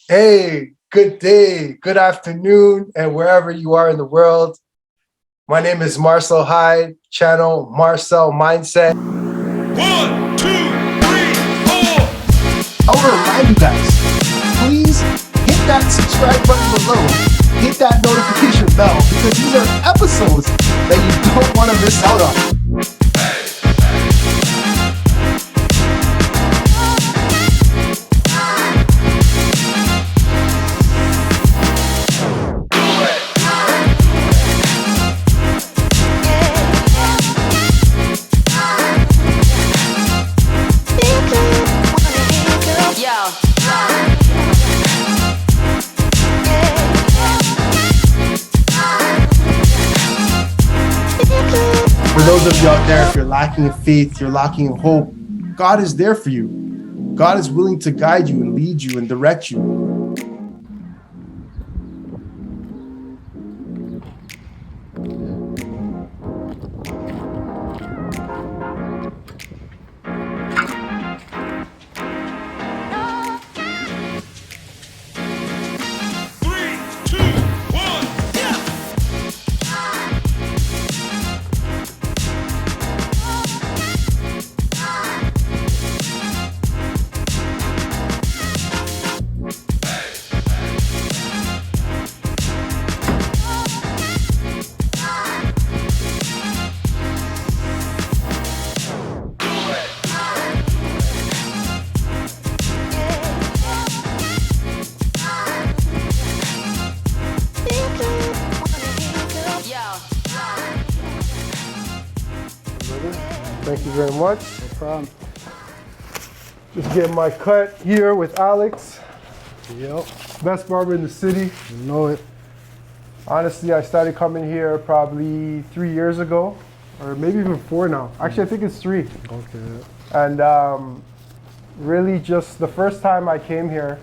Hey, good day, good afternoon, and wherever you are in the world. My name is Marcel Hyde, channel Marcel Mindset. 1, 2, 3, 4. I want to remind you guys, please hit that subscribe button below, hit that notification bell, because these are episodes that you don't want to miss out on. For those of you out there, if you're lacking in faith, you're lacking in hope, God is there for you. God is willing to guide you and lead you and direct you. Thank you very much. No problem. Just getting my cut here with Alex. Yep. Best barber in the city. You know it. Honestly, I started coming here probably 3 years ago, or maybe even 4 now. Actually, I think it's 3. Okay. And really just the first time I came here,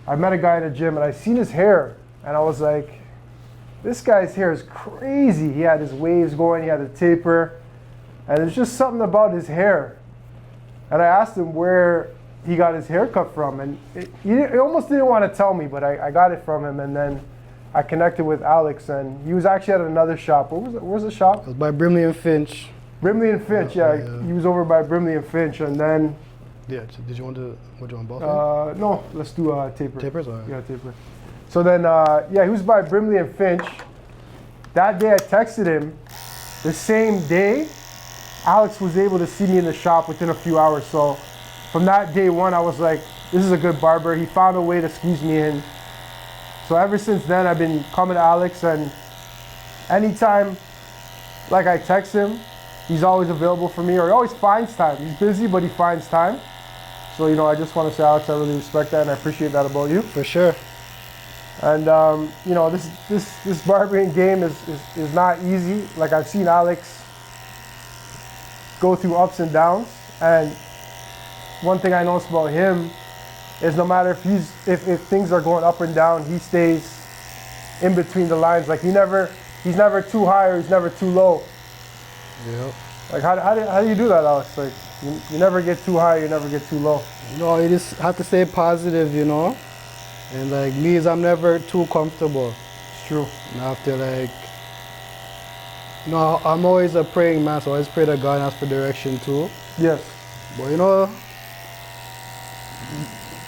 I met a guy in a gym and I seen his hair and I was like, this guy's hair is crazy. He had his waves going, he had a taper, and there's just something about his hair. And I asked him where he got his haircut from, and he almost didn't want to tell me, but I got it from him, and then I connected with Alex, and he was actually at another shop. Where's the shop? It was by Brimley and Finch. Brimley and Finch, yeah. He was over by Brimley and Finch, and then... Yeah, did you want to, what do you want, both? No, let's do taper. Tapers? All right. Yeah, taper. So then, yeah, he was by Brimley and Finch. That day I texted him. The same day, Alex was able to see me in the shop within a few hours. So from that day one, I was like, this is a good barber. He found a way to squeeze me in. So ever since then, I've been coming to Alex, and anytime, like I text him, he's always available for me, or he always finds time. He's busy, but he finds time. So, you know, I just want to say, Alex, I really respect that, and I appreciate that about you. For sure. And, you know, this barbering game is not easy. Like, I've seen Alex go through ups and downs, and one thing I noticed about him is no matter if things are going up and down, he stays in between the lines. Like, he's never too high or he's never too low. Yep. Like, how do you do that, Alex? Like, you never get too high, you never get too low. You know, you just have to stay positive, you know? And like me, I'm never too comfortable. It's true. And I have to like, you know, I'm always a praying man, so I always pray to God and ask for direction too. Yes. But you know,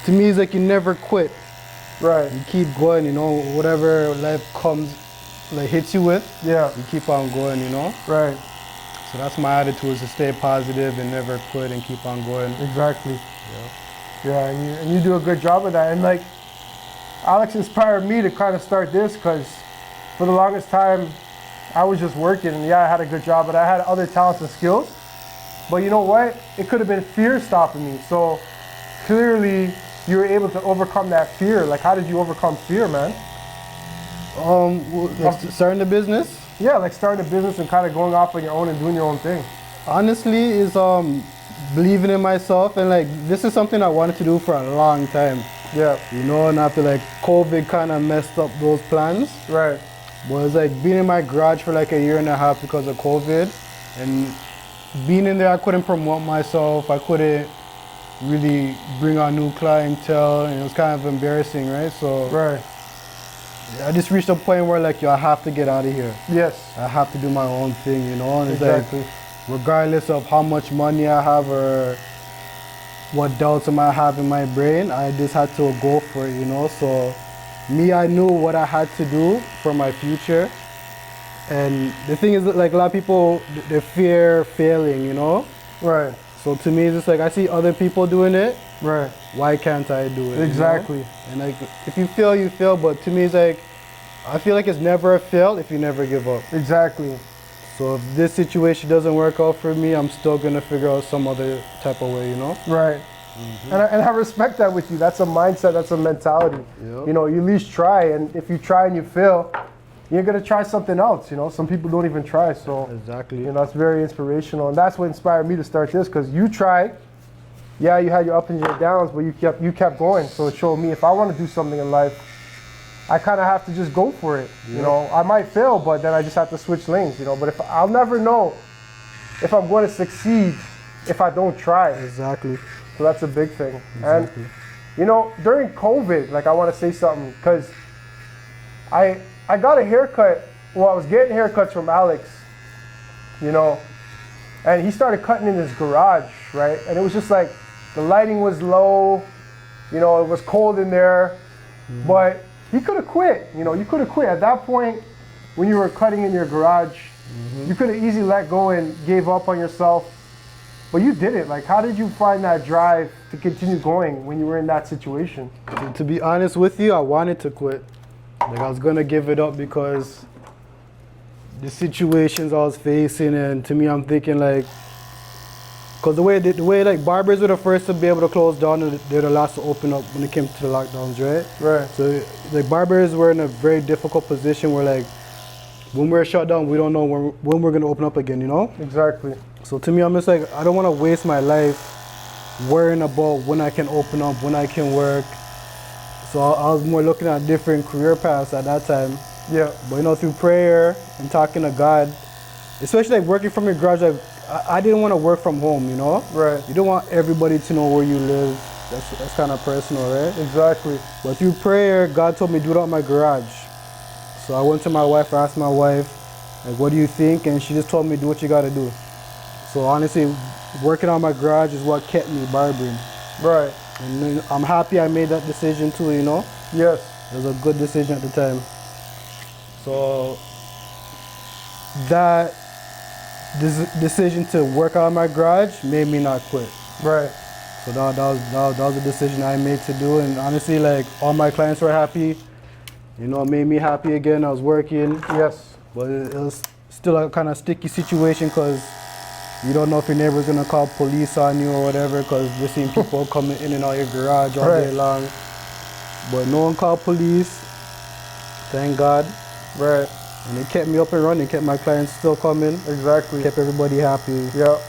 to me, it's like you never quit. Right. You keep going, you know, whatever life comes, like hits you with, Yeah. you keep on going, you know? Right. So that's my attitude, is to stay positive and never quit and keep on going. Exactly. Yeah. Yeah, and you do a good job of that. And like, Alex inspired me to kind of start this, because for the longest time, I was just working, and yeah, I had a good job, but I had other talents and skills. But you know what? It could have been fear stopping me. So clearly, you were able to overcome that fear. Like, how did you overcome fear, man? Like starting the business? Yeah, like starting a business and kind of going off on your own and doing your own thing. Honestly, is believing in myself, and like this is something I wanted to do for a long time. Yeah. You know, and after like COVID kind of messed up those plans. Right. But it's like being in my garage for like a year and a half because of COVID, and being in there, I couldn't promote myself. I couldn't really bring on new clientele, and it was kind of embarrassing, right? So Right. I just reached a point where like, yo, I have to get out of here. Yes. I have to do my own thing, you know? And it's Exactly. like, regardless of how much money I have or what doubts I might have in my brain, I just had to go for it, you know? So me, I knew what I had to do for my future. And the thing is that like a lot of people, they fear failing, you know? Right. So to me, it's just like I see other people doing it. Right. Why can't I do it? Exactly. You know? And like, if you fail, you fail. But to me, it's like, I feel like it's never a fail if you never give up. Exactly. So if this situation doesn't work out for me, I'm still gonna figure out some other type of way, you know? Right. And I respect that with you. That's a mindset. That's a mentality. Yep. You know, you at least try, and if you try and you fail, you're gonna try something else. You know, some people don't even try. So Exactly. you know, it's very inspirational, and that's what inspired me to start this. Because you tried. Yeah, you had your ups and your downs, but you kept going. So it showed me if I want to do something in life, I kind of have to just go for it. You know, I might fail, but then I just have to switch lanes. You know, but if I'll never know if I'm going to succeed if I don't try. Exactly. So that's a big thing. Exactly. And you know, during COVID, like I want to say something because I got a haircut. Well, I was getting haircuts from Alex, you know, and he started cutting in his garage, right? And it was just like the lighting was low, you know, it was cold in there, but he could have quit. You know, you could have quit at that point when you were cutting in your garage. You could have easily let go and gave up on yourself, but you didn't. Like, how did you find that drive to continue going when you were in that situation? To be honest with you, I wanted to quit. Like I was gonna give it up because the situations I was facing, and to me, I'm thinking like, cause the way like barbers were the first to be able to close down, and they're the last to open up when it came to the lockdowns, right? Right. So like barbers were in a very difficult position where like when we're shut down, we don't know when we're gonna open up again, you know? Exactly. So to me, I'm just like, I don't want to waste my life worrying about when I can open up, when I can work. So I was more looking at different career paths at that time. Yeah. But you know, through prayer and talking to God, especially like working from your garage, like I didn't want to work from home, you know? Right. You don't want everybody to know where you live. That's kind of personal, right? Exactly. But through prayer, God told me do it out my garage. So I went to my wife, asked my wife, like, what do you think? And she just told me, do what you got to do. So honestly, working on my garage is what kept me barbering. Right. And then I'm happy I made that decision too, you know? Yes. It was a good decision at the time. So that decision to work on my garage made me not quit. Right. So that was a decision I made to do. And honestly, like all my clients were happy. You know, it made me happy again. I was working. Yes. But it was still a kind of sticky situation because you don't know if your neighbor's gonna call police on you or whatever, because you're seeing people coming in and out your garage all day long. But no one called police, thank God. Right. And it kept me up and running, kept my clients still coming. Exactly. Kept everybody happy. Yeah.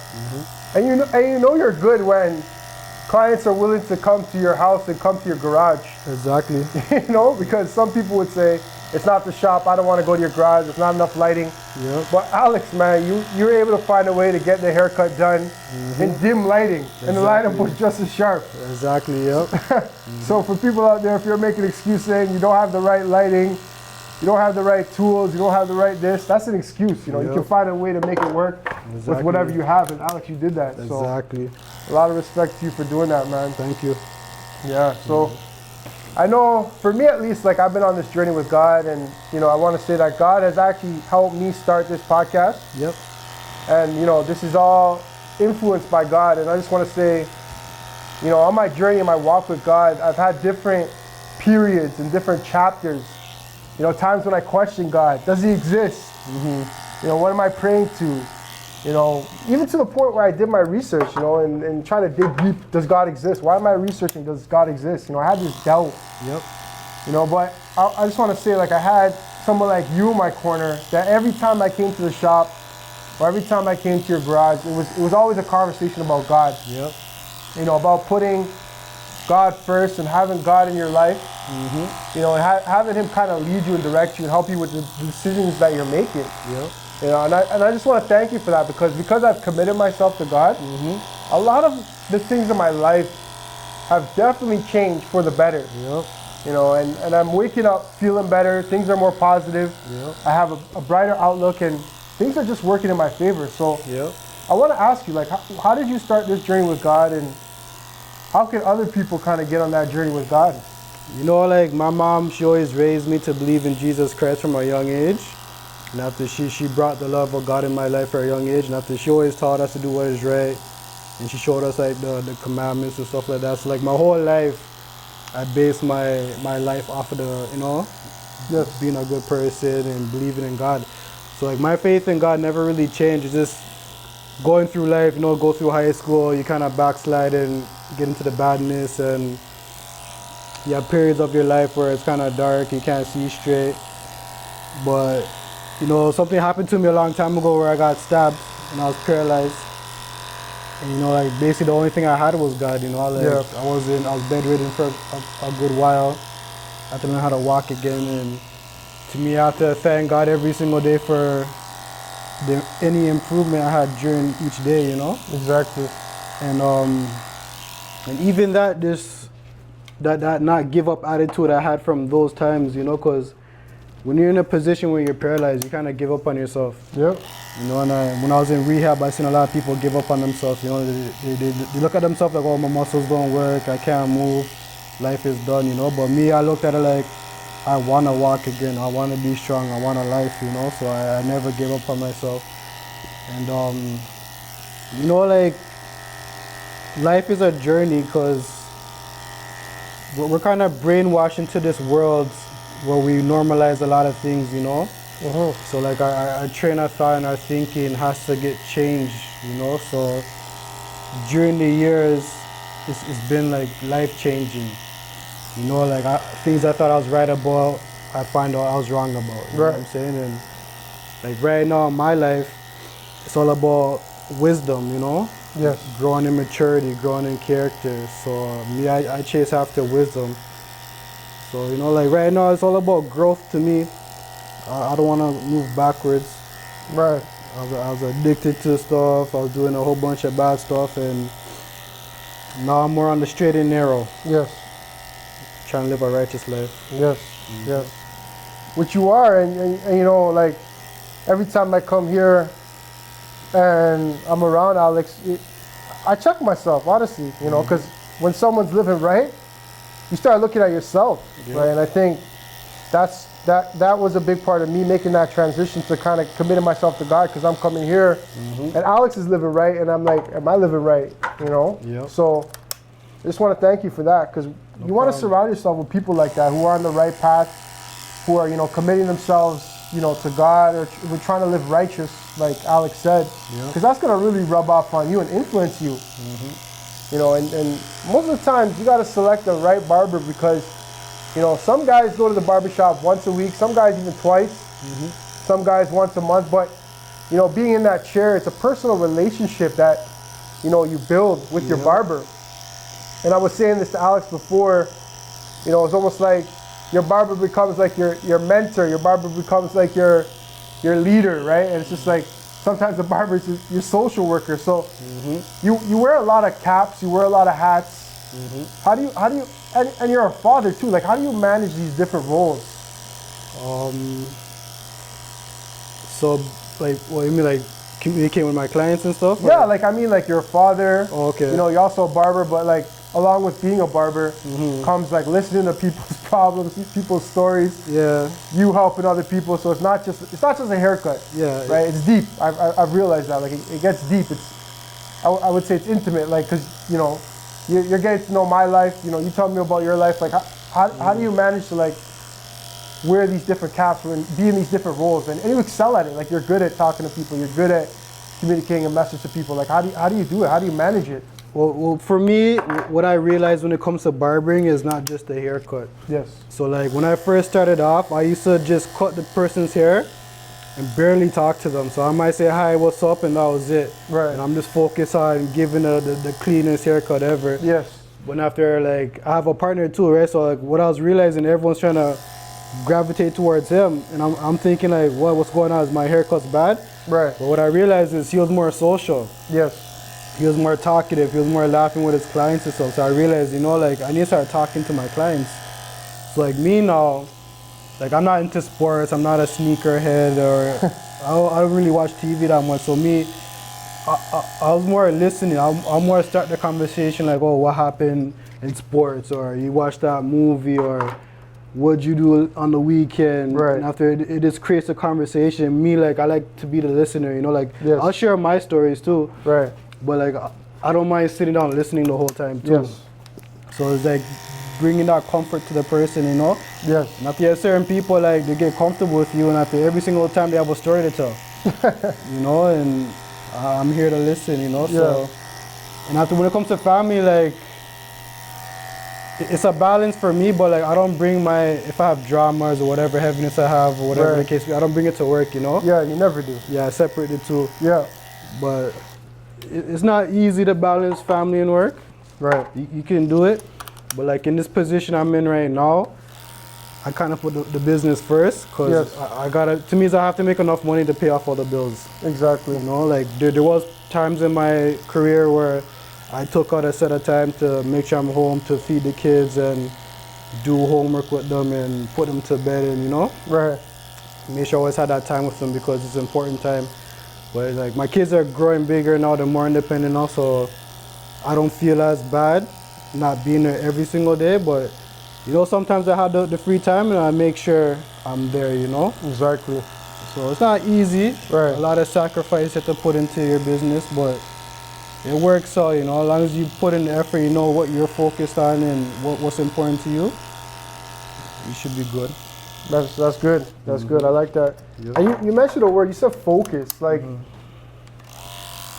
And you know you're good when clients are willing to come to your house and come to your garage. Exactly. You know, because some people would say, it's not the shop, I don't want to go to your garage, there's not enough lighting. Yep. But Alex, man, you were able to find a way to get the haircut done in dim lighting, and the lineup was just as sharp. Exactly, yep. So for people out there, if you're making an excuse saying you don't have the right lighting, you don't have the right tools, you don't have the right this, that's an excuse. You know, you can find a way to make it work with whatever you have, and Alex, you did that. Exactly. So a lot of respect to you for doing that, man. Thank you. Yeah, so I know for me at least, like I've been on this journey with God, and you know, I want to say that God has actually helped me start this podcast. Yep. And you know, this is all influenced by God, and I just want to say, you know, on my journey and my walk with God, I've had different periods and different chapters. You know, times when I question God, does he exist? You know, what am I praying to? You know, even to the point where I did my research, you know, and trying to dig deep, does God exist? Why am I researching, does God exist? You know, I had this doubt. Yep. You know, but I just want to say, like, I had someone like you in my corner that every time I came to the shop or every time I came to your garage, it was always a conversation about God. Yep. You know, about putting God first and having God in your life. You know, and having him kind of lead you and direct you and help you with the decisions that you're making. Yep. You know, and I just want to thank you for that, because I've committed myself to God, a lot of the things in my life have definitely changed for the better. Yep. You know, and I'm waking up feeling better. Things are more positive. Yep. I have a brighter outlook, and things are just working in my favor. So Yep. I want to ask you, like, how did you start this journey with God, and how can other people kind of get on that journey with God? You know, like my mom, she always raised me to believe in Jesus Christ from a young age. And after she brought the love of God in my life at a young age, and after she always taught us to do what is right, and she showed us like the commandments and stuff like that. So like my whole life, I based my life off of the, you know, just being a good person and believing in God. So like my faith in God never really changed. It's just going through life, you know, go through high school, you kind of backslide and get into the badness, and you have periods of your life where it's kind of dark, you can't see straight. But, you know, something happened to me a long time ago where I got stabbed and I was paralyzed. And, you know, like basically the only thing I had was God, you know. Like, I was bedridden for a good while. I had to learn how to walk again, and to me, I have to thank God every single day for any improvement I had during each day, you know. Exactly. And even that not give up attitude I had from those times, you know, because when you're in a position where you're paralyzed, you kind of give up on yourself. Yep. You know, and when I was in rehab, I seen a lot of people give up on themselves. You know, they look at themselves like, oh, my muscles don't work, I can't move, life is done, you know. But me, I looked at it like, I want to walk again, I want to be strong, I want a life, you know. So I never gave up on myself. And, you know, like, life is a journey, because we're kind of brainwashed into this world where we normalize a lot of things, you know. So like our train of thought and our thinking has to get changed, you know. So during the years, it's been like life changing, you know. Like things I thought I was right about, I find out I was wrong about. You know what I'm saying? And like right now in my life, it's all about wisdom, you know. Yes. Growing in maturity, growing in character. So me, I chase after wisdom. So, you know, like right now it's all about growth to me. I don't want to move backwards. Right. I was addicted to stuff. I was doing a whole bunch of bad stuff, and now I'm more on the straight and narrow. Yes. Trying to live a righteous life. Yes. Yes. Which you are, and you know, like every time I come here and I'm around Alex, I check myself, honestly, you know, because when someone's living right, you start looking at yourself, right? And I think that was a big part of me making that transition to kind of committing myself to God, because I'm coming here and Alex is living right, and I'm like, am I living right, you know? So I just want to thank you for that, because you want to surround yourself with people like that who are on the right path, who are, you know, committing themselves, you know, to God, or we're trying to live righteous, like Alex said, because that's going to really rub off on you and influence you. You know, and most of the times you got to select the right barber, because, you know, some guys go to the barbershop once a week, some guys even twice, some guys once a month. But, you know, being in that chair, it's a personal relationship that, you know, you build with your barber. And I was saying this to Alex before, you know, it's almost like your barber becomes like your mentor, your barber becomes like your leader, right? And it's just like, sometimes the barber is your social worker. So you wear a lot of caps, you wear a lot of hats. How do you, and you're a father too, like how do you manage these different roles? So like, what you mean, like communicating with my clients and stuff? Yeah, like I mean, like you're a father, okay. You know, you're also a barber, but like along with being a barber comes like listening to people's problems, people's stories. You helping other people, so it's not just a haircut. Right. It's deep. I've realized that. Like it gets deep. I would say it's intimate. Like, cause you know, you're getting to know my life. You know, you tell me about your life. Like how do you manage to like wear these different caps and be in these different roles, and you excel at it. Like you're good at talking to people. You're good at communicating a message to people. Like how do you do it? How do you manage it? Well, for me, what I realized when it comes to barbering is not just the haircut. So like when I first started off, I used to just cut the person's hair and barely talk to them. So I might say, hi, what's up? And that was it. Right. And I'm just focused on giving the cleanest haircut ever. But after, like, I have a partner too, right? So like what I was realizing, everyone's trying to gravitate towards him. And I'm thinking like, what's going on? Is my haircut's bad? Right. But what I realized is he was more social. he was more talkative, he was more laughing with his clients and stuff. So I realized, like I need to start talking to my clients. So like me now, like I'm not into sports, I'm not a sneakerhead, or I don't really watch TV that much. So me, I was more listening. I'm more start the conversation like, oh, what happened in sports, or you watched that movie, or what'd you do on the weekend? Right. And after it just creates a conversation. Me, like I like to be the listener, like Yes. I'll share my stories too. Right. But like I don't mind sitting down listening the whole time too. Yes. So it's like bringing that comfort to the person, Yes. And after you have certain people, like they get comfortable with you, and after every single time they have a story to tell, and I'm here to listen, So, and after when it comes to family, like it's a balance for me, but like I don't bring if I have dramas or whatever heaviness I have or whatever the case, I don't bring it to work, Yeah, you never do. Yeah, I separate the two. Yeah. But it's not easy to balance family and work. Right. You can do it, but like in this position I'm in right now, I kind of put the business first, because I gotta. To me, I have to make enough money to pay off all the bills. Exactly. Like there was times in my career where I took out a set of time to make sure I'm home to feed the kids and do homework with them and put them to bed, and Right. make sure I always had that time with them, because it's an important time. But like my kids are growing bigger now, they're more independent now, so I don't feel as bad not being there every single day. But sometimes I have the free time and I make sure I'm there, Exactly. So it's not easy. Right. A lot of sacrifice you have to put into your business, but it works out, as long as you put in the effort, you know what you're focused on and what's important to you, you should be good. That's good. That's good. I like that. Yeah. And you mentioned a word. You said focus. Like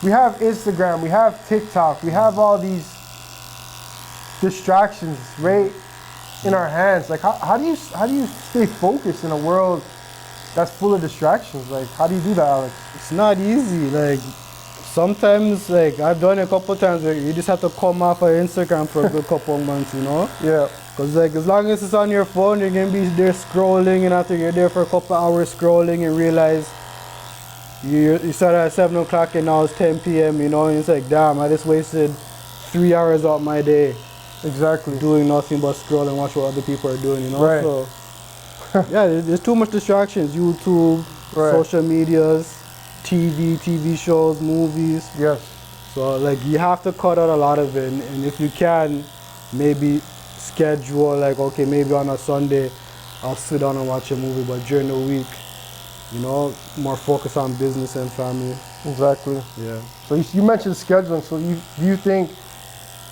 we have Instagram, we have TikTok, we have all these distractions right in our hands. Like how do you stay focused in a world that's full of distractions? Like how do you do that, Alex? It's not easy. Like sometimes, like I've done it a couple of times, where you just have to come off of Instagram for a good couple of months, Yeah. Because like as long as it's on your phone, you're gonna be there scrolling, and after you're there for a couple of hours scrolling and realize you started at 7 o'clock and now it's 10 p.m., and it's like, damn, I just wasted 3 hours out my day Exactly. doing nothing but scrolling, watch what other people are doing, Right. So yeah, there's too much distractions. YouTube, social medias, TV shows, movies. Yes. So like you have to cut out a lot of it, and if you can, maybe schedule like, okay, maybe on a Sunday I'll sit down and watch a movie, but during the week, more focus on business and family. Exactly. Yeah. So you mentioned scheduling. So do you think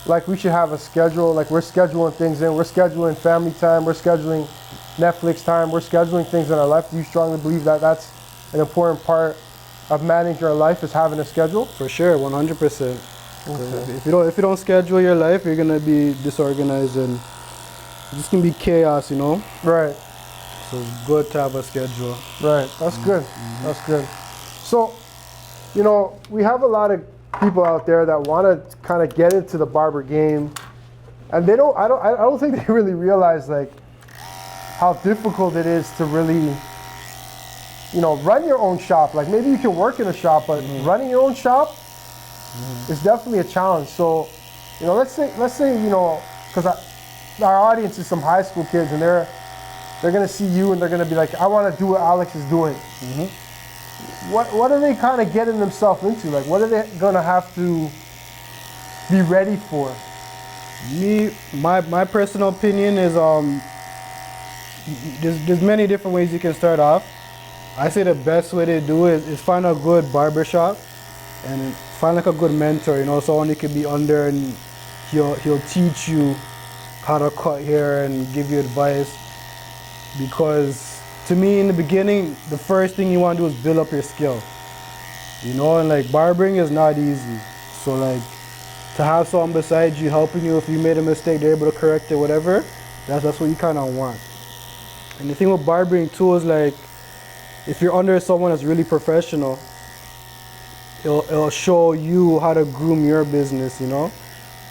like we should have a schedule? Like we're scheduling things in. We're scheduling family time. We're scheduling Netflix time. We're scheduling things in our life. Do you strongly believe that that's an important part of managing our life, is having a schedule? For sure, 100%. Okay. If you don't schedule your life, you're gonna be disorganized and this can be chaos, Right. So it's good to have a schedule. Right. That's good. That's good. So, we have a lot of people out there that want to kind of get into the barber game, and I don't think they really realize like how difficult it is to really, run your own shop. Like maybe you can work in a shop, but running your own shop is definitely a challenge. So, let's say, because our audience is some high school kids, and they're gonna see you and they're gonna be like, I want to do what Alex is doing. What are they kind of getting themselves into? Like, what are they gonna have to be ready for? My personal opinion is there's many different ways you can start off. I say the best way to do it is find a good barber shop and find like a good mentor, someone you can be under, and he'll teach you how to cut hair and give you advice. Because to me, in the beginning, the first thing you want to do is build up your skill, and like barbering is not easy. So like to have someone beside you helping you, if you made a mistake, they're able to correct it, whatever, that's what you kind of want. And the thing with barbering too is like, if you're under someone that's really professional, it'll show you how to groom your business,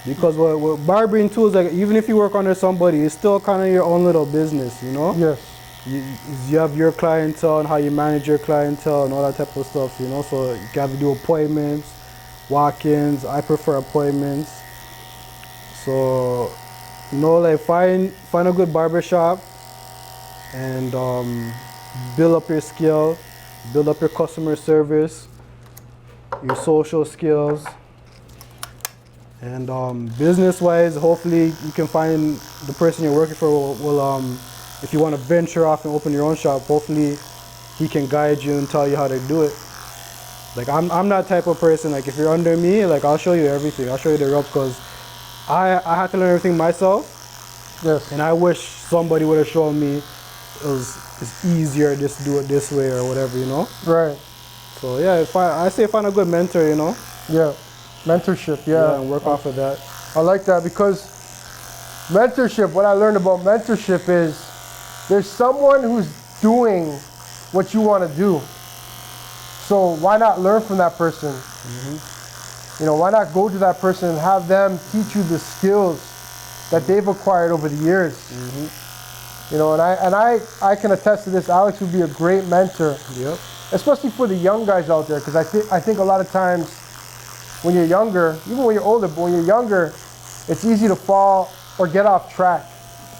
Because what barbering too is like, even if you work under somebody, it's still kind of your own little business, Yes. You have your clientele and how you manage your clientele and all that type of stuff, So you have to do appointments, walk-ins. I prefer appointments. So, like find a good barber shop and build up your skill, build up your customer service, your social skills. And business-wise, hopefully you can find the person you're working for will if you want to venture off and open your own shop, hopefully he can guide you and tell you how to do it. Like I'm that type of person, like if you're under me, like I'll show you everything. I'll show you the ropes because I had to learn everything myself. Yes. And I wish somebody would have shown me it's easier just to do it this way or whatever, Right. So yeah, I say find a good mentor, Yeah. Mentorship, yeah. And work off of that. I like that because mentorship, what I learned about mentorship is there's someone who's doing what you want to do. So why not learn from that person? Why not go to that person and have them teach you the skills that they've acquired over the years? And I can attest to this. Alex would be a great mentor, especially for the young guys out there, because I think a lot of times when you're younger, even when you're older, but when you're younger, it's easy to fall or get off track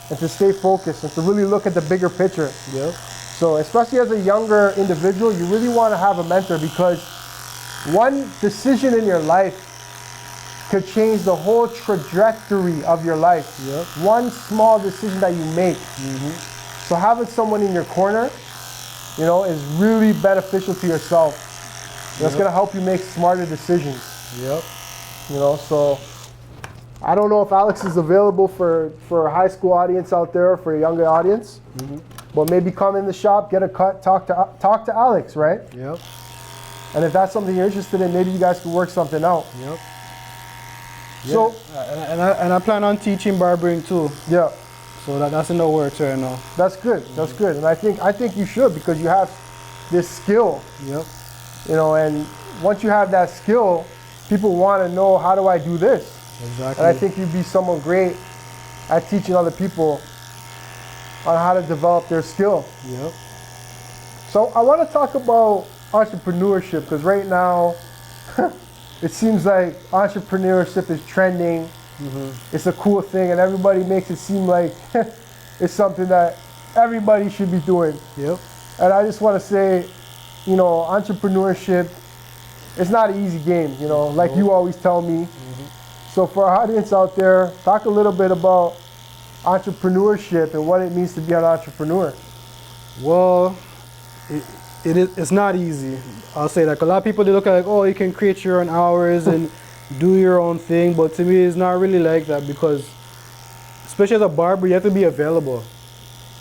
and to stay focused and to really look at the bigger picture. So especially as a younger individual, you really want to have a mentor because one decision in your life could change the whole trajectory of your life. One small decision that you make. So having someone in your corner, is really beneficial to yourself. It's going to help you make smarter decisions. So I don't know if Alex is available for a high school audience out there or for a younger audience. But maybe come in the shop, get a cut, talk to Alex, right? And if that's something you're interested in, maybe you guys could work something out. So and I plan on teaching barbering too. So that's in the works right now. That's good. That's good. And I think you should because you have this skill. And once you have that skill, people want to know, how do I do this? Exactly. And I think you'd be someone great at teaching other people on how to develop their skill. So I want to talk about entrepreneurship because right now it seems like entrepreneurship is trending. It's a cool thing and everybody makes it seem like it's something that everybody should be doing. And I just want to say, entrepreneurship, it's not an easy game, like you always tell me. So for our audience out there, talk a little bit about entrepreneurship and what it means to be an entrepreneur. Well, it's not easy. I'll say that. A lot of people, they look at like, oh, you can create your own hours and do your own thing, but to me it's not really like that because especially as a barber, you have to be available.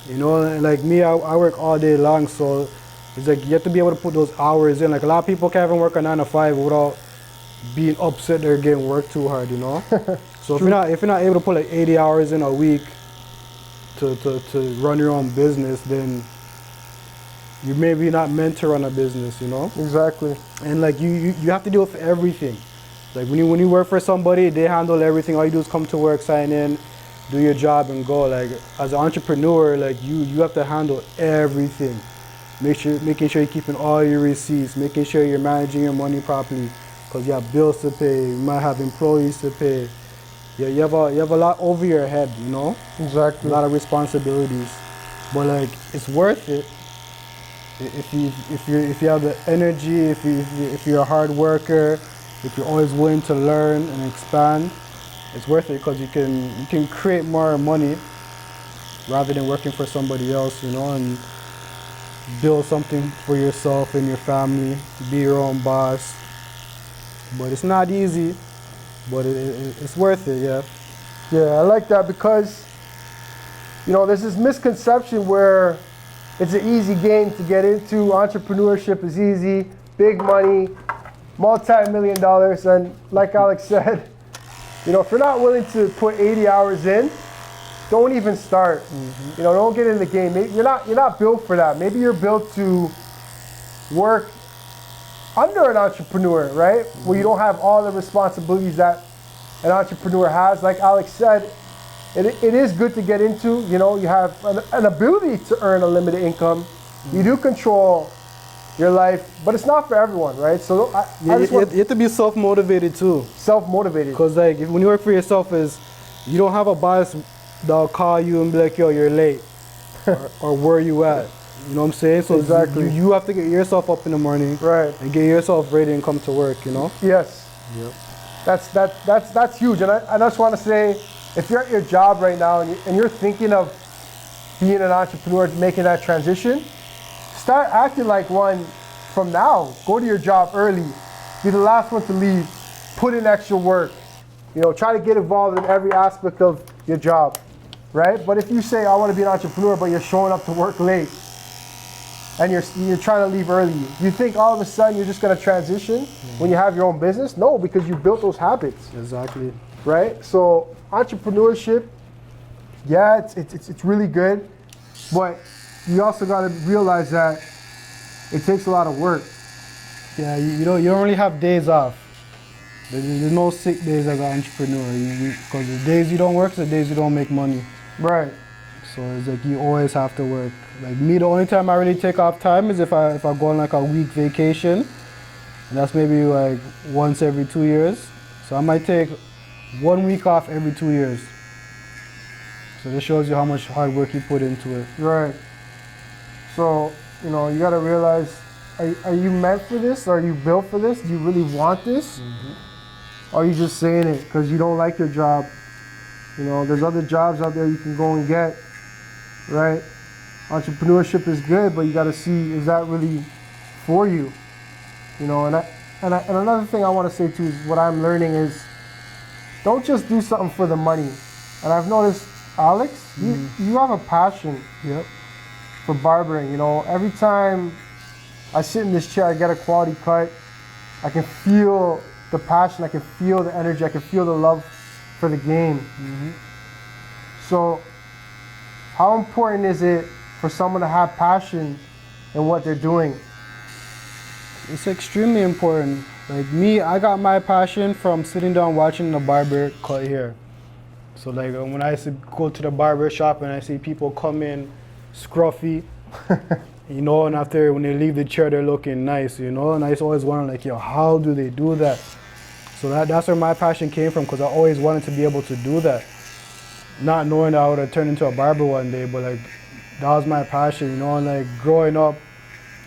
Like me, I work all day long, so it's like you have to be able to put those hours in. Like a lot of people can't even work a 9 to 5 without being upset they're getting worked too hard, So if you're not able to put like 80 hours in a week to run your own business, then you maybe not meant to run a business, Exactly. And like you have to deal with everything. Like when you work for somebody, they handle everything. All you do is come to work, sign in, do your job and go. Like as an entrepreneur, like you have to handle everything. Making sure you're keeping all your receipts, making sure you're managing your money properly, because you have bills to pay, you might have employees to pay. Yeah, you have a lot over your head, Exactly. A lot of responsibilities, but like it's worth it if you have the energy, if you're a hard worker, if you're always willing to learn and expand. It's worth it because you can create more money rather than working for somebody else, and build something for yourself and your family, be your own boss. But it's not easy, but it's worth it, Yeah, I like that because, there's this misconception where it's an easy game to get into. Entrepreneurship is easy, big money, multi-million dollars, and like Alex said, if you're not willing to put 80 hours in, don't even start. Don't get in the game. You're not built for that. Maybe you're built to work under an entrepreneur, right? Where you don't have all the responsibilities that an entrepreneur has. Like Alex said, it is good to get into. You have an ability to earn a limited income. You do control your life, but it's not for everyone, right? So I You, just you want have to be self-motivated too. self-motivated. Because like when you work for yourself is, you don't have a boss that'll call you and be like, yo, you're late. or where you at. You know what I'm saying? So Exactly. you have to get yourself up in the morning, Right. and get yourself ready and come to work, you know? Yes. Yep. That's huge. And I just want to say, if you're at your job right now and you're thinking of being an entrepreneur, making that transition, start acting like one from now. Go to your job early. Be the last one to leave. Put in extra work. You know, try to get involved in every aspect of your job, right? But if you say, I want to be an entrepreneur, but you're showing up to work late and you're trying to leave early, you think all of a sudden you're just going to transition when you have your own business? No, because you built those habits. Exactly. Right? So entrepreneurship, yeah, it's really good, but you also got to realize that it takes a lot of work. Yeah, you don't really have days off. There's no sick days as an entrepreneur, because the days you don't work, the days you don't make money. Right. So it's like you always have to work. Like me, the only time I really take off time is if I go on like a week vacation, and that's maybe like once every 2 years. So I might take 1 week off every 2 years. So this shows you how much hard work you put into it. Right. So, you know, you got to realize, are you meant for this? Are you built for this? Do you really want this? Or are you just saying it because you don't like your job? You know, there's other jobs out there you can go and get, right? Entrepreneurship is good, but you got to see, is that really for you? You know, and another thing I want to say too is what I'm learning is, don't just do something for the money. And I've noticed, Alex, you have a passion for barbering. You know, every time I sit in this chair, I get a quality cut, I can feel the passion, I can feel the energy, I can feel the love for the game. So how important is it for someone to have passion in what they're doing? It's extremely important. Like me, I got my passion from sitting down watching the barber cut hair. So like when I go to the barber shop and I see people come in scruffy, you know, and after when they leave the chair, they're looking nice, you know, and I always wonder like, yo, how do they do that? So that's where my passion came from, because I always wanted to be able to do that. Not knowing that I would have turned into a barber one day, but like, that was my passion, you know, and like growing up,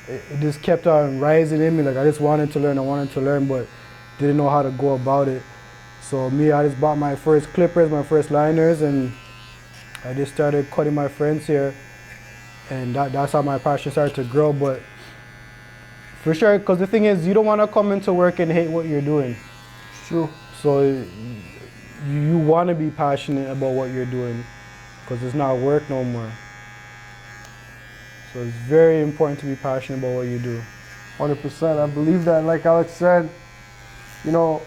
it just kept on rising in me. Like I just wanted to learn, but didn't know how to go about it. So me, I just bought my first clippers, my first liners, and I just started cutting my friends' hair. And that's how my passion started to grow. But for sure, because the thing is, you don't want to come into work and hate what you're doing. True. So you want to be passionate about what you're doing, because it's not work no more. So it's very important to be passionate about what you do. 100%. I believe that. Like Alex said, you know,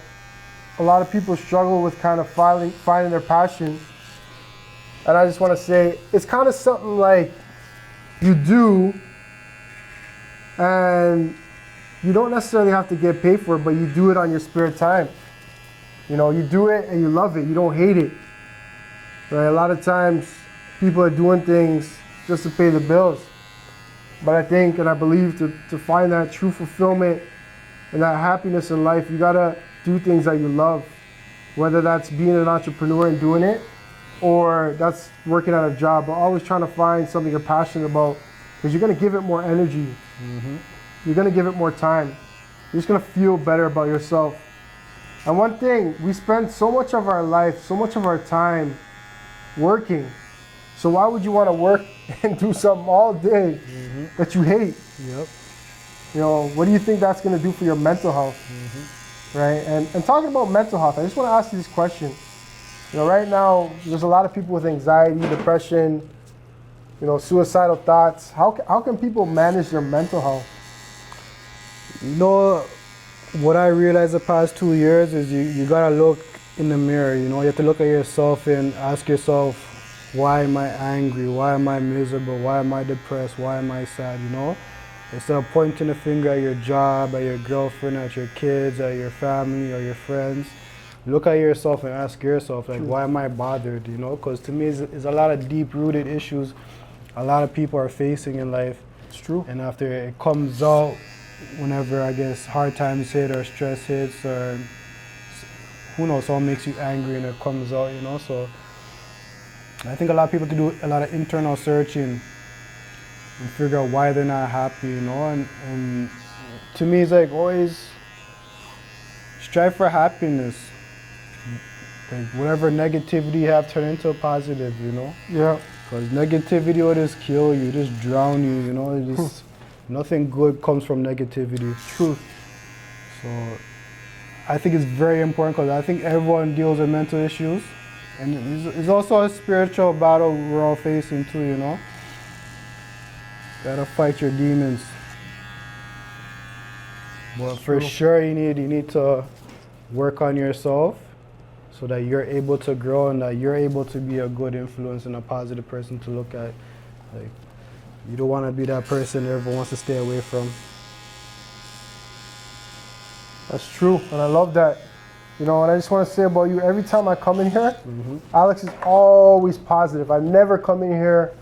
a lot of people struggle with kind of finding their passion. And I just want to say, it's kind of something like you do, and you don't necessarily have to get paid for it, but you do it on your spare time. You know, you do it and you love it. You don't hate it. Right? A lot of times people are doing things just to pay the bills. But I think and I believe to find that true fulfillment and that happiness in life, you gotta do things that you love. Whether that's being an entrepreneur and doing it, or that's working at a job, but always trying to find something you're passionate about, because you're gonna give it more energy. You're gonna give it more time. You're just gonna feel better about yourself. And one thing, we spend so much of our life, so much of our time working. So why would you want to work and do something all day that you hate? Yep. You know, what do you think that's going to do for your mental health? Right? And talking about mental health, I just want to ask you this question. You know, right now, there's a lot of people with anxiety, depression, you know, suicidal thoughts. How can people manage their mental health? You know, what I realized the past 2 years is you gotta look in the mirror, you know, you have to look at yourself and ask yourself, why am I angry? Why am I miserable? Why am I depressed? Why am I sad, you know? Instead of pointing the finger at your job, at your girlfriend, at your kids, at your family or your friends, look at yourself and ask yourself, like, why am I bothered, you know? Because to me, it's a lot of deep-rooted issues a lot of people are facing in life. It's true. And after it comes out, whenever I guess hard times hit or stress hits, or who knows, someone makes you angry and it comes out, you know. So I think a lot of people can do a lot of internal searching and figure out why they're not happy, you know. And to me, it's like always strive for happiness. Like whatever negativity you have, turn into a positive, you know. Yeah. Because negativity will just kill you, just drown you, you know. It just, nothing good comes from negativity. Truth. So I think it's very important, because I think everyone deals with mental issues. And it's also a spiritual battle we're all facing too, you know. Gotta fight your demons. But for sure you need to work on yourself so that you're able to grow and that you're able to be a good influence and a positive person to look at. Like, you don't want to be that person everyone wants to stay away from. That's true, and I love that. You know, and I just want to say about you, every time I come in here, Alex is always positive. I never come in here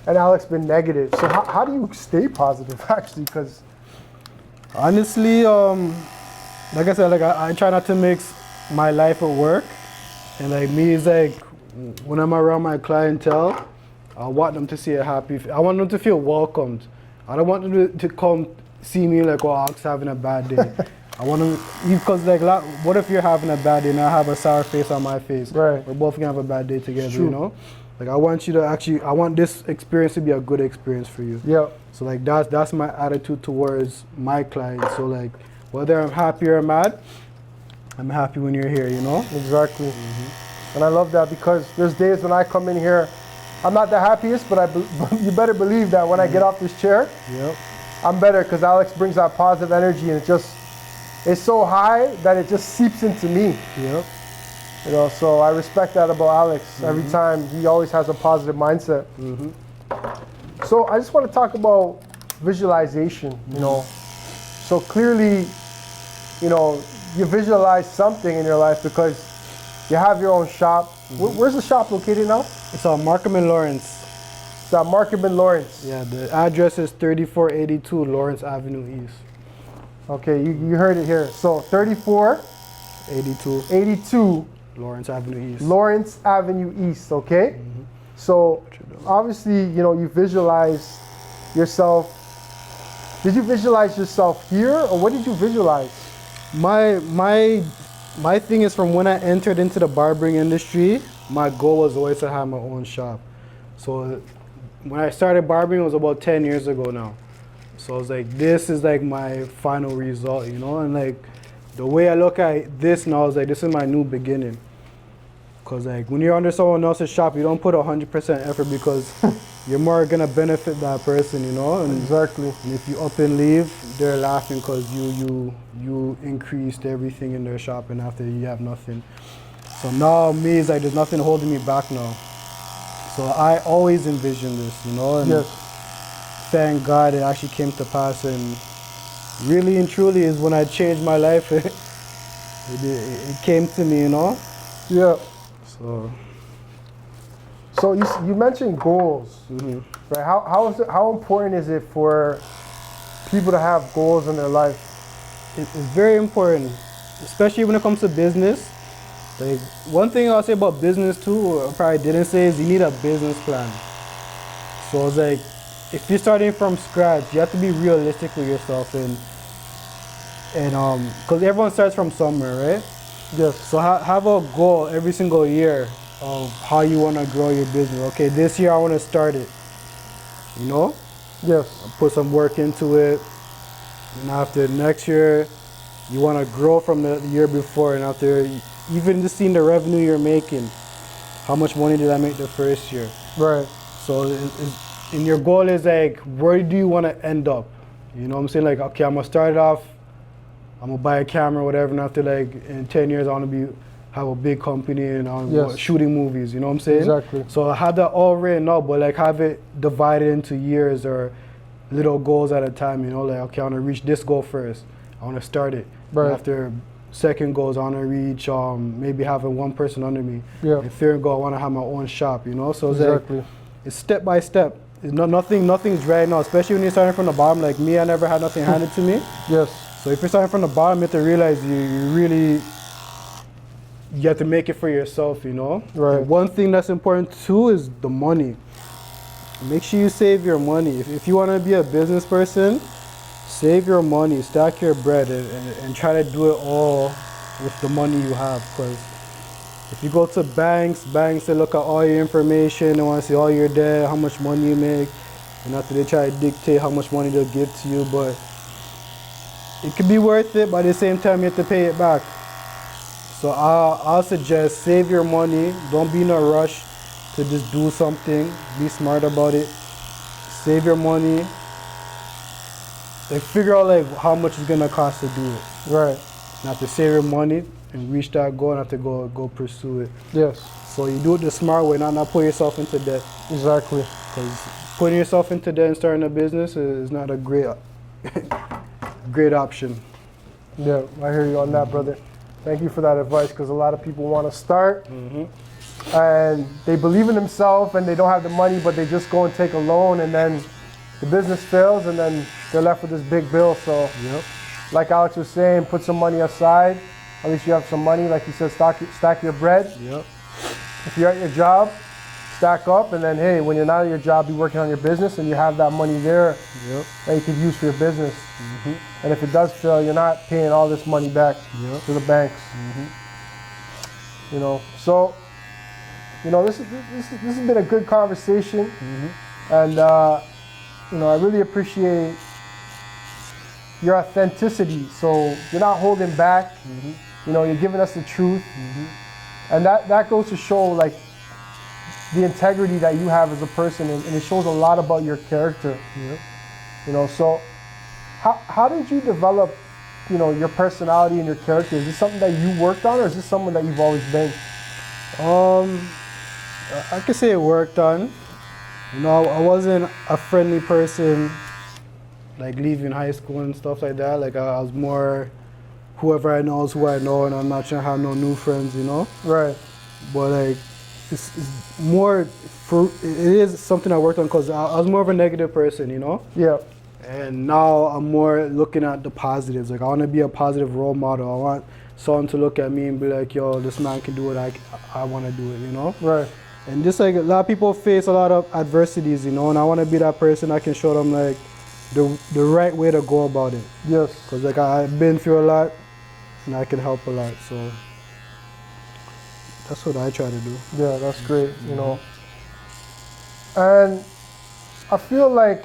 and Alex been negative. So how do you stay positive, actually? Because honestly, like I said, like I try not to mix my life at work. And like me, it's like when I'm around my clientele, I want them to see a happy, I want them to feel welcomed. I don't want them to come see me like, oh, Alex having a bad day. I want them, because like, what if you're having a bad day and I have a sour face on my face? Right. We're both gonna have a bad day together, you know? Like I want you to actually, I want this experience to be a good experience for you. Yeah. So like that's my attitude towards my clients. So like whether I'm happy or mad, I'm happy when you're here, you know? Exactly. And I love that, because there's days when I come in here, I'm not the happiest, but you better believe that when I get off this chair, I'm better, because Alex brings that positive energy, and it's so high that it just seeps into me. Yep. You know, so I respect that about Alex. Every time, he always has a positive mindset. So I just want to talk about visualization, you know. So clearly, you know, you visualize something in your life because you have your own shop. Where's the shop located now? It's on Markham and Lawrence. It's on Markham and Lawrence. Yeah, the address is 3482 Lawrence Avenue East. Okay, you heard it here. So 3482 Lawrence Avenue East. Lawrence Avenue East, okay? So obviously, you know, you visualize yourself. Did you visualize yourself here, or what did you visualize? My thing is, from when I entered into the barbering industry, my goal was always to have my own shop. So when I started barbering, it was about 10 years ago now. So I was like, this is like my final result, you know? And like, the way I look at this now is like, this is my new beginning. Cause like, when you're under someone else's shop, you don't put 100% effort, because you're more gonna benefit that person, you know? And Exactly. and if you up and leave, they're laughing because you increased everything in their shop, and after you have nothing. So now me, is like, there's nothing holding me back now. So I always envisioned this, you know? And thank God it actually came to pass, and really and truly is when I changed my life, it came to me, you know? Yeah. So you mentioned goals, right? How important is it for people to have goals in their life? It's very important, especially when it comes to business. Like, one thing I'll say about business too, I probably didn't say, is you need a business plan. So it's like, if you're starting from scratch, you have to be realistic with yourself, and because everyone starts from somewhere, right? Yes. So have a goal every single year of how you want to grow your business. Okay, this year I want to start it, you know? Yes. Put some work into it, and after next year, you want to grow from the year before, and after, even just seeing the revenue you're making, how much money did I make the first year? Right. So and your goal is like, where do you want to end up? You know what I'm saying? Like, okay, I'm gonna start it off, I'm gonna buy a camera or whatever, and after like in 10 years I want to have a big company and I'm shooting movies, you know what I'm saying? Exactly. So I have that all written up, but like have it divided into years or little goals at a time, you know, like, okay, I want to reach this goal first, I want to start it. Right. And after second goal is I want to reach maybe having one person under me. Yeah. And third goal, I want to have my own shop, you know? So it's Exactly. like, it's step by step. nothing's right now, especially when you're starting from the bottom. Like me, I never had nothing handed to me. Yes. So if you're starting from the bottom, you have to realize you have to make it for yourself, you know? Right. And one thing that's important too is the money. Make sure you save your money. If you want to be a business person, save your money, stack your bread, and try to do it all with the money you have. Because if you go to banks, they look at all your information, they want to see all your debt, how much money you make, and after they try to dictate how much money they'll give to you, but it could be worth it, but at the same time you have to pay it back. So I'll suggest save your money, don't be in a rush to just do something, be smart about it, save your money, like figure out like how much it's gonna cost to do it. Right. Not to save your money and reach that goal and have to go pursue it. Yes. So you do it the smart way, not put yourself into debt. Exactly. Because putting yourself into debt and starting a business is not a great option. Yeah, I hear you on that, brother. Thank you for that advice, because a lot of people want to start and they believe in themselves and they don't have the money, but they just go and take a loan, and then the business fails and then they're left with this big bill. So like Alex was saying, put some money aside. At least you have some money. Like he said, stack your bread. Yep. If you're at your job, stack up, and then hey, when you're not at your job, be working on your business, and you have that money there that you could use for your business. And if it does fail, you're not paying all this money back to the banks. You know, so this has been a good conversation, and I really appreciate your authenticity. So you're not holding back. You're giving us the truth, and that goes to show like the integrity that you have as a person, and it shows a lot about your character. So how did you develop your personality and your character? Is this something that you worked on, or is this someone that you've always been? I could say it worked on. I wasn't a friendly person like leaving high school and stuff like that. Like I was more whoever I know is who I know, and I'm not trying to have no new friends, Right. But like it's more it is something I worked on, because I was more of a negative person, Yeah. And now I'm more looking at the positives. Like I want to be a positive role model. I want someone to look at me and be like, yo, this man can do it, I want to do it, Right. And just like a lot of people face a lot of adversities, and I want to be that person that can show them like the right way to go about it. Yes. Because like I've been through a lot and I can help a lot, so that's what I try to do. Yeah, that's great, And I feel like,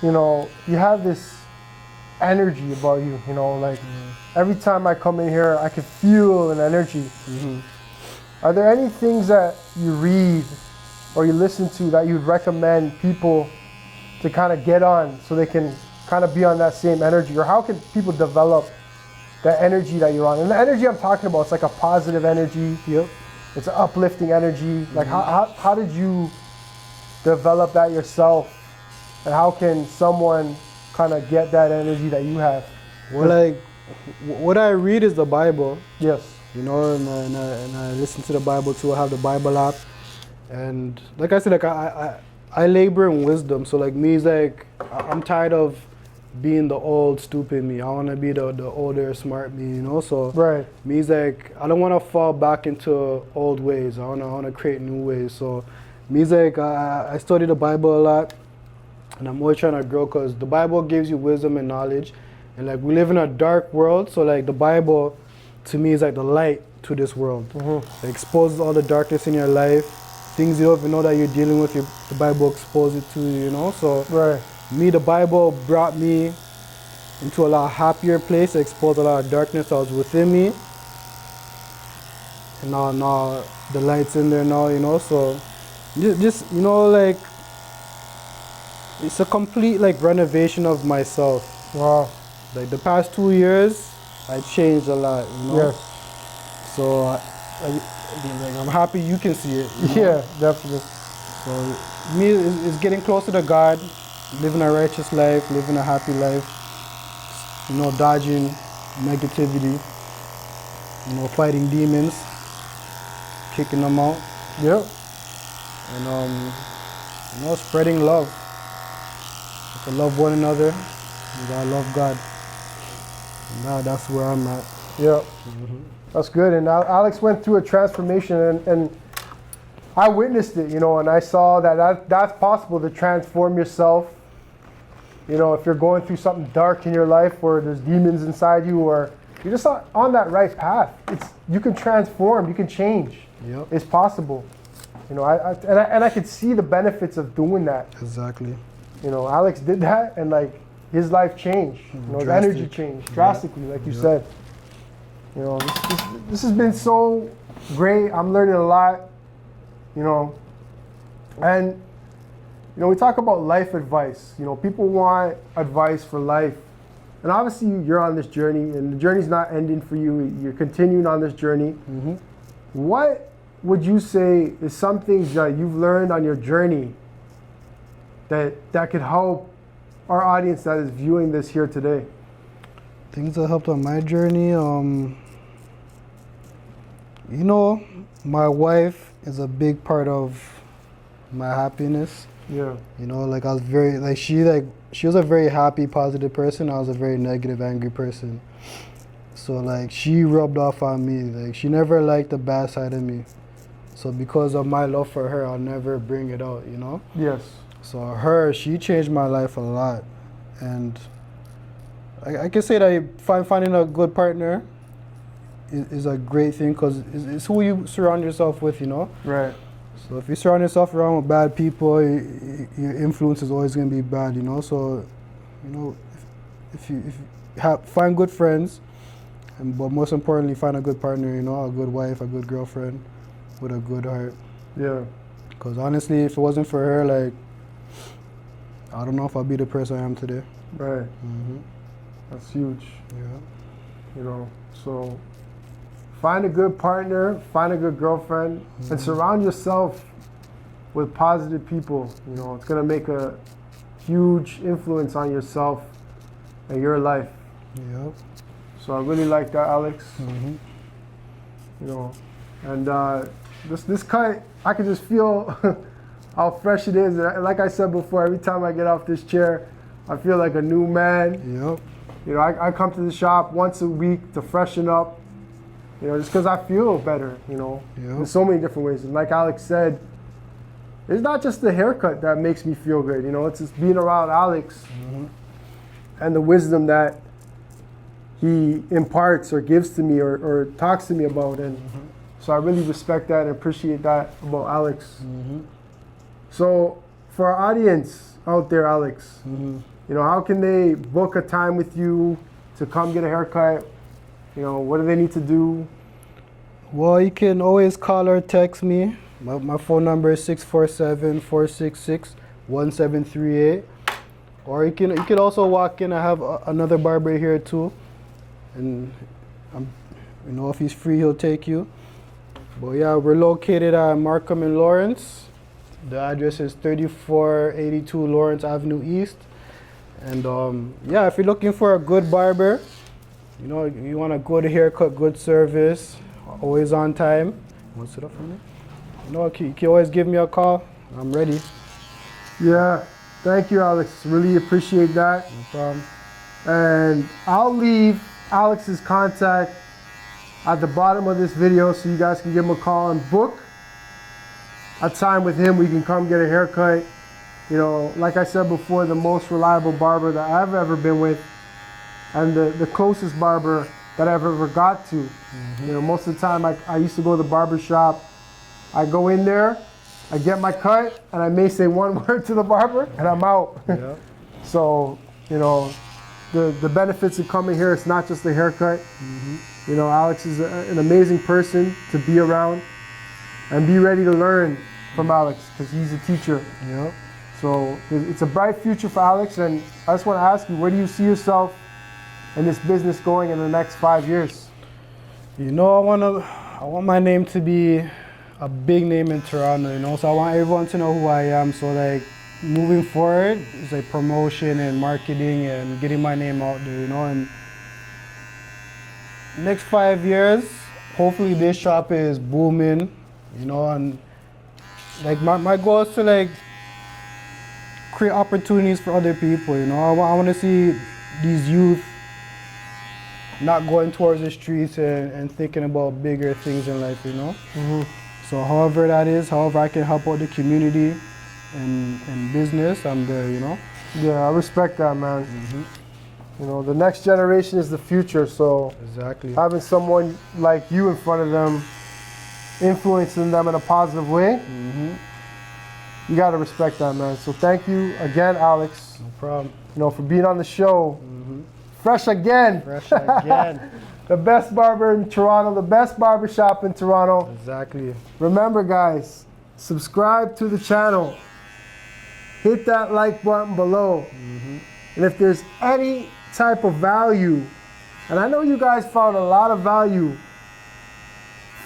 you have this energy about you, like every time I come in here, I can feel an energy. Are there any things that you read or you listen to that you'd recommend people to kind of get on so they can kind of be on that same energy? Or how can people develop that energy that you're on? And the energy I'm talking about, it's like a positive energy. It's an uplifting energy. Like how did you develop that yourself? And how can someone kind of get that energy that you have? Well, like what I read is the Bible. Yes. And I listen to the Bible too. I have the Bible app, and like I said, like I labor in wisdom. So like me is like I'm tired of being the old stupid me. I want to be the older smart me. So right. Me is like I don't want to fall back into old ways. I want to create new ways. So me is like I study the Bible a lot, and I'm always trying to grow, because the Bible gives you wisdom and knowledge, and like we live in a dark world. So like the Bible, to me, is like the light to this world. It exposes all the darkness in your life, things you don't even know that you're dealing with. The Bible exposes it to you, So right. Me, the Bible brought me into a lot happier place. It exposed a lot of darkness that was within me, and now the light's in there now. So just like it's a complete like renovation of myself. Wow. Like the past 2 years, I changed a lot, Yes. So I'm happy you can see it. Yeah, definitely. So me is getting closer to God, living a righteous life, living a happy life, dodging negativity, fighting demons, kicking them out. Yep. and spreading love. To love one another, you gotta love God. And now that's where I'm at. Yeah, that's good. And Alex went through a transformation, and I witnessed it, and I saw that's possible to transform yourself. If you're going through something dark in your life, or there's demons inside you, or you're just not on that right path, you can transform, you can change. Yep. It's possible. I could see the benefits of doing that. Exactly. Alex did that, and his life changed. His energy changed drastically, like you said. This has been so great. I'm learning a lot. And we talk about life advice. People want advice for life, and obviously you're on this journey, and the journey's not ending for you. You're continuing on this journey. Mm-hmm. What would you say is some things that you've learned on your journey that could help our audience that is viewing this here today? Things that helped on my journey, my wife is a big part of my happiness. Yeah. I was very, she was a very happy, positive person. I was a very negative, angry person. So she rubbed off on me. She never liked the bad side of me. So because of my love for her, I'll never bring it out, Yes. So she changed my life a lot. And I can say that finding a good partner is a great thing, because it's who you surround yourself with, Right. So if you surround yourself around with bad people, your influence is always going to be bad, So, if you find good friends, but most importantly, find a good partner, a good wife, a good girlfriend with a good heart. Yeah. Because honestly, if it wasn't for her, I don't know if I'd be the person I am today. Right. Mm-hmm. That's huge. Yeah. So find a good partner, find a good girlfriend, and surround yourself with positive people. It's going to make a huge influence on yourself and your life. Yep. So I really like that, Alex. Mm-hmm. And this cut, I can just feel how fresh it is. And like I said before, every time I get off this chair, I feel like a new man. Yep. I come to the shop once a week to freshen up, just because I feel better, Yep. in so many different ways. And like Alex said, it's not just the haircut that makes me feel good, it's just being around Alex and the wisdom that he imparts or gives to me or talks to me about. And so I really respect that and appreciate that about Alex. So for our audience out there, Alex, how can they book a time with you to come get a haircut? What do they need to do? Well, you can always call or text me. My phone number is 647-466-1738. Or you can also walk in. I have another barber here too. And if he's free, he'll take you. But yeah, we're located at Markham and Lawrence. The address is 3482 Lawrence Avenue East. And if you're looking for a good barber, you want a good haircut, good service, always on time. You want to sit up for me? You can always give me a call. I'm ready. Yeah, thank you, Alex. Really appreciate that. No problem. And I'll leave Alex's contact at the bottom of this video so you guys can give him a call and book a time with him. We can come get a haircut. Like I said before, the most reliable barber that I've ever been with, and the closest barber that I've ever got to. Most of the time I used to go to the barber shop. I go in there, I get my cut, and I may say one word to the barber, and I'm out. Yeah. So, the benefits of coming here, it's not just the haircut. Alex is an amazing person to be around, and be ready to learn from Alex, because he's a teacher. Yep. So it's a bright future for Alex, and I just want to ask you, where do you see yourself in this business going in the next 5 years? I want my name to be a big name in Toronto, so I want everyone to know who I am. So moving forward, it's promotion and marketing and getting my name out there, and next 5 years, hopefully this shop is booming, and like my goal is to like create opportunities for other people, you know. I want to see these youth not going towards the streets and thinking about bigger things in life, you know. So however that is, however I can help out the community and business, I'm there, you know. Yeah, I respect that, man. You know, the next generation is the future, so Exactly. having someone like you in front of them, influencing them in a positive way, you got to respect that, man. So thank you again, Alex. No problem. You know, for being on the show. Fresh again. Fresh again. The best barber in Toronto, the best barber shop in Toronto. Exactly. Remember, guys, subscribe to the channel. Hit that like button below. And if there's any type of value, and I know you guys found a lot of value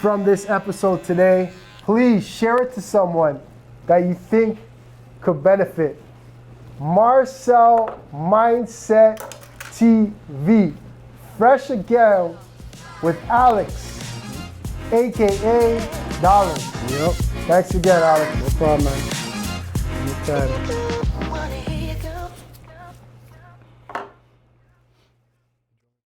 from this episode today, please share it to someone that you think could benefit. Marcel Mindset TV. Fresh again with Alex, aka Dollaz. Yep. Thanks again, Alex. No problem, man. Anytime.